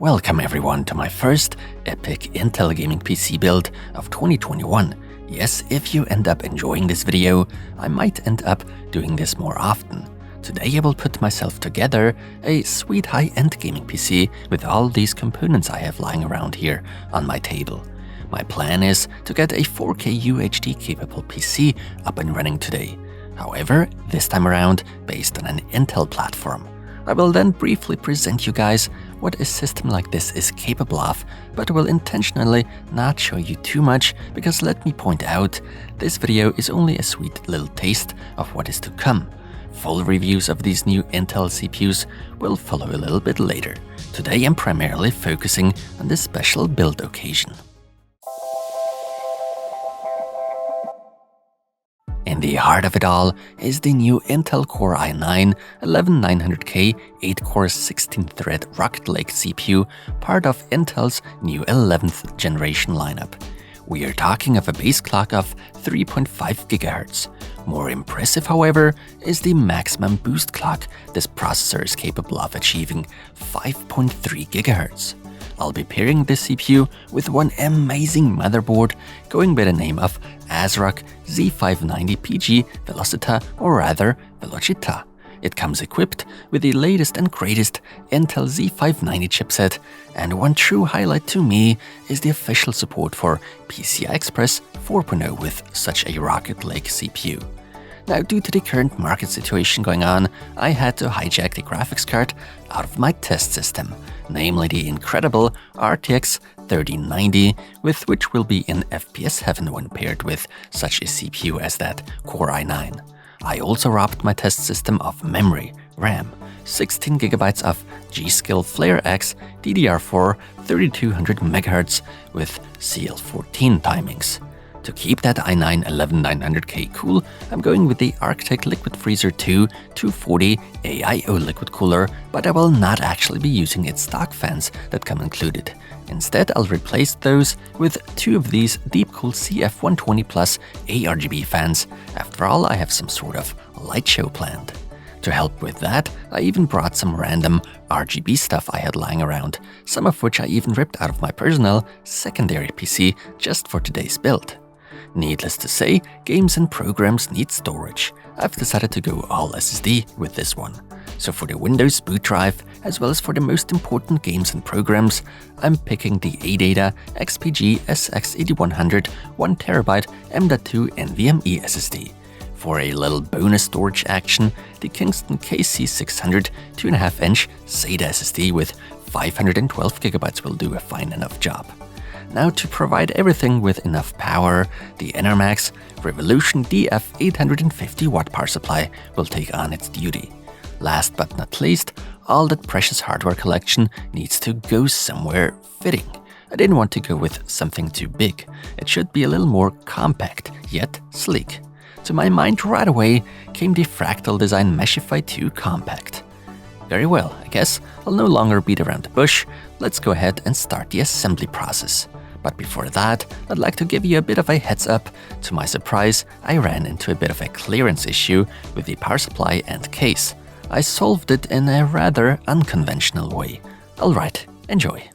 Welcome everyone to my first epic Intel gaming PC build of 2021. Yes, if you end up enjoying this video, I might end up doing this more often. Today I will put myself together a sweet high-end gaming PC with all these components I have lying around here on my table. My plan is to get a 4K UHD capable PC up and running today. However, this time around based on an Intel platform. I will then briefly present you guys what a system like this is capable of, but will intentionally not show you too much because let me point out, this video is only a sweet little taste of what is to come. Full reviews of these new Intel CPUs will follow a little bit later. Today I'm primarily focusing on this special build occasion. In the heart of it all is the new Intel Core i9 11900K 8-core 16-thread Rocket Lake CPU, part of Intel's new 11th generation lineup. We are talking of a base clock of 3.5 GHz. More impressive, however, is the maximum boost clock this processor is capable of achieving, 5.3 GHz. I'll be pairing this CPU with one amazing motherboard going by the name of ASRock Z590PG Velocita, or rather Velocita. It comes equipped with the latest and greatest Intel Z590 chipset, and one true highlight to me is the official support for PCI Express 4.0 with such a Rocket Lake CPU. Now, due to the current market situation going on, I had to hijack the graphics card out of my test system, namely the incredible RTX 3090, with which will be in FPS heaven when paired with such a CPU as that Core i9. I also robbed my test system of memory, RAM, 16GB of G.Skill Flare X DDR4 3200 MHz with CL14 timings. To keep that i9 11900K cool, I'm going with the Arctic Liquid Freezer 2 240 AIO liquid cooler, but I will not actually be using its stock fans that come included. Instead, I'll replace those with two of these Deepcool CF120 Plus ARGB fans. After all, I have some sort of light show planned. To help with that, I even brought some random RGB stuff I had lying around, some of which I even ripped out of my personal secondary PC just for today's build. Needless to say, games and programs need storage. I've decided to go all SSD with this one. So for the Windows boot drive, as well as for the most important games and programs, I'm picking the ADATA XPG SX8100 1TB M.2 NVMe SSD. For a little bonus storage action, the Kingston KC600 2.5-inch SATA SSD with 512GB will do a fine enough job. Now, to provide everything with enough power, the Enermax Revolution DF 850W power supply will take on its duty. Last but not least, all that precious hardware collection needs to go somewhere fitting. I didn't want to go with something too big. It should be a little more compact, yet sleek. To my mind right away came the Fractal Design Meshify 2 Compact. Very well, I guess I'll no longer beat around the bush. Let's go ahead and start the assembly process. But before that, I'd like to give you a bit of a heads up. To my surprise, I ran into a bit of a clearance issue with the power supply and case. I solved it in a rather unconventional way. Alright, enjoy.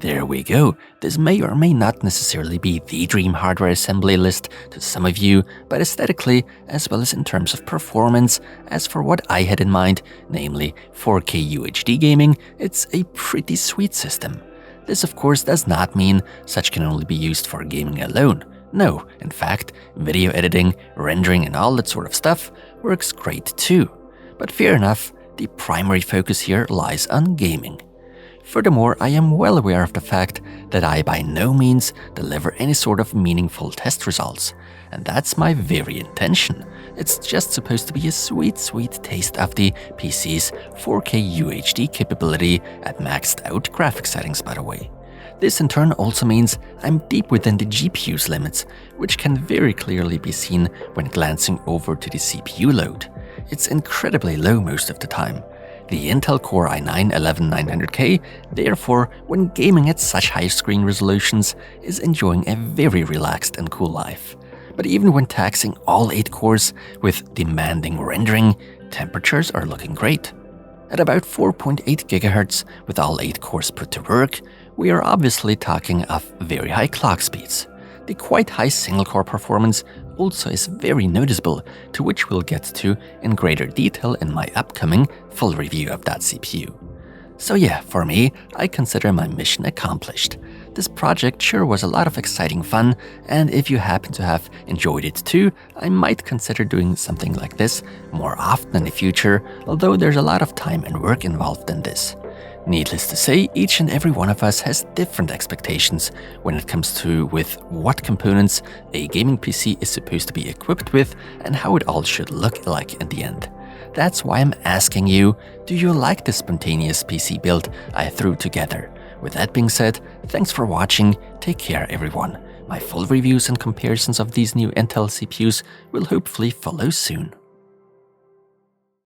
There we go. This may or may not necessarily be the dream hardware assembly list to some of you, but aesthetically, as well as in terms of performance, as for what I had in mind, namely 4K UHD gaming, it's a pretty sweet system. This of course does not mean such can only be used for gaming alone. No, in fact, video editing, rendering and all that sort of stuff works great too. But fair enough, the primary focus here lies on gaming. Furthermore, I am well aware of the fact that I by no means deliver any sort of meaningful test results, and that's my very intention. It's just supposed to be a sweet taste of the PC's 4K UHD capability at maxed out graphics settings, by the way. This in turn also means I'm deep within the GPU's limits, which can very clearly be seen when glancing over to the CPU load. It's incredibly low most of the time. The Intel Core i9-11900K, therefore, when gaming at such high screen resolutions, is enjoying a very relaxed and cool life. But even when taxing all 8 cores with demanding rendering, temperatures are looking great. At about 4.8 GHz with all 8 cores put to work, we are obviously talking of very high clock speeds. The quite high single-core performance also is very noticeable, to which we'll get to in greater detail in my upcoming full review of that CPU. So yeah, for me, I consider my mission accomplished. This project sure was a lot of exciting fun, and if you happen to have enjoyed it too, I might consider doing something like this more often in the future, although there's a lot of time and work involved in this. Needless to say, each and every one of us has different expectations when it comes to with what components a gaming PC is supposed to be equipped with and how it all should look like in the end. That's why I'm asking you, do you like the spontaneous PC build I threw together? With that being said, thanks for watching, take care everyone. My full reviews and comparisons of these new Intel CPUs will hopefully follow soon.